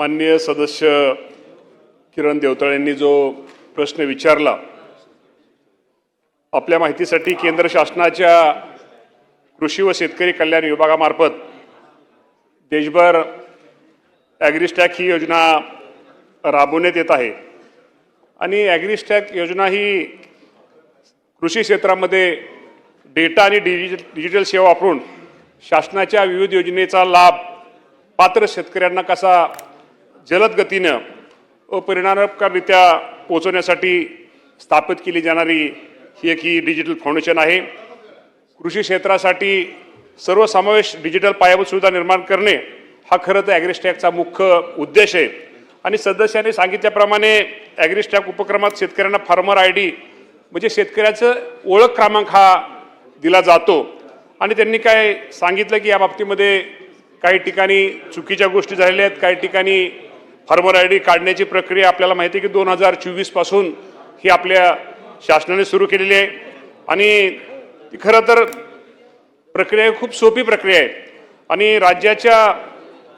माननीय सदस्य किरण देवतळे यांनी जो प्रश्न विचारला, आपल्या माहितीसाठी केंद्र शासनाच्या कृषी व शेतकरी कल्याण विभागामार्फत देशभर ॲग्रिस्टॅक ही योजना राबवण्यात येत आहे आणि ॲग्रिस्टॅक योजना ही कृषी क्षेत्रामध्ये डेटा आणि डिजिटल सेवा वापरून शासनाच्या विविध योजनेचा लाभ पात्र शेतकऱ्यांना कसा जलद गतीनं व परिणामकारकरित्या पोहोचवण्यासाठी स्थापित केली जाणारी ही डिजिटल फाउंडेशन आहे। कृषी क्षेत्रासाठी सर्वसमावेश डिजिटल पायाभूत सुविधा निर्माण करणे हा खरं तर ॲग्रिस्टॅकचा मुख्य उद्देश आहे आणि सदस्यांनी सांगितल्याप्रमाणे ॲग्रिस्टॅक उपक्रमात शेतकऱ्यांना फार्मर आयडी म्हणजे शेतकऱ्याचं ओळख क्रमांक हा दिला जातो आणि त्यांनी काय सांगितलं की या बाबतीमध्ये काही ठिकाणी चुकीच्या गोष्टी झालेल्या आहेत, काही ठिकाणी फार्मर आयडी काढण्याची प्रक्रिया आपल्याला माहिती आहे की 2024 पासून ही आपल्या शासनाने सुरू केलेली आहे आणि ती खरं तर प्रक्रिया खूप सोपी प्रक्रिया आहे आणि राज्याच्या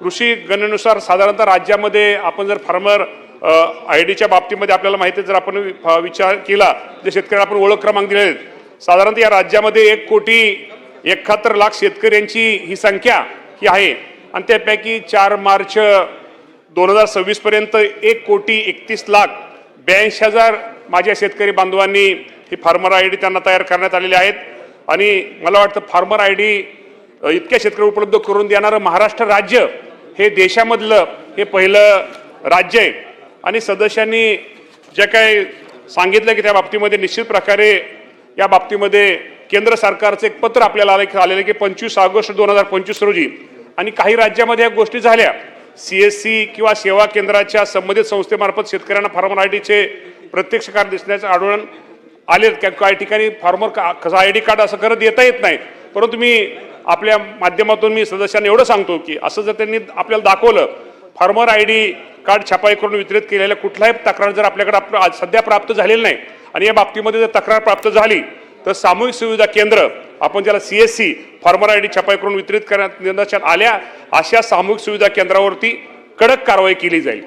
कृषी गणनेनुसार साधारणतः राज्यामध्ये आपण जर फार्मर आयडीच्या बाबतीमध्ये आपल्याला माहिती आहे, जर आपण विचार केला जे शेतकऱ्यांना आपण ओळख क्रमांक दिले आहेत, साधारणतः या राज्यामध्ये 1,71,00,000 शेतकऱ्यांची ही संख्या ही आहे आणि त्यापैकी 4 मार्च 2026 पर्यंत 1,31,82,000 माझ्या शेतकरी बांधवांनी ही फार्मर आयडी त्यांना तयार करण्यात आलेली आहेत आणि मला वाटतं फार्मर आयडी इतक्या शेतकरी उपलब्ध करून देणारं महाराष्ट्र राज्य हे देशामधलं हे पहिलं राज्य आहे आणि सदस्यांनी जे काही सांगितलं की त्या बाबतीमध्ये निश्चित प्रकारे या बाबतीमध्ये केंद्र सरकारचं एक पत्र आपल्याला आलेलं की 25 ऑगस्ट 2025 रोजी आणि काही राज्यामध्ये या गोष्टी झाल्या, CSC किंवा सेवा केंद्राच्या संबंधित संस्थेमार्फत शेतकऱ्यांना फार्मर आयडीचे प्रत्यक्ष कार्ड दिसण्याचं आढळून आले। काही ठिकाणी फार्मर कसं आयडी कार्ड असं करत येता येत नाही, परंतु मी आपल्या माध्यमातून मी सदस्यांना एवढं सांगतो की असं जर त्यांनी आपल्याला दाखवलं फार्मर आयडी कार्ड छापाई करून वितरित केलेल्या कुठलाही तक्रार जर आपल्याकडे सध्या प्राप्त झालेली नाही आणि या बाबतीमध्ये जर तक्रार प्राप्त झाली तर सामूहिक सुविधा केंद्र आपण ज्याला CSC फार्मर आयडी छापाई करून वितरित करण्यात आल्या अशा सामूहिक सुविधा केंद्रावरती कडक कारवाई केली जाईल।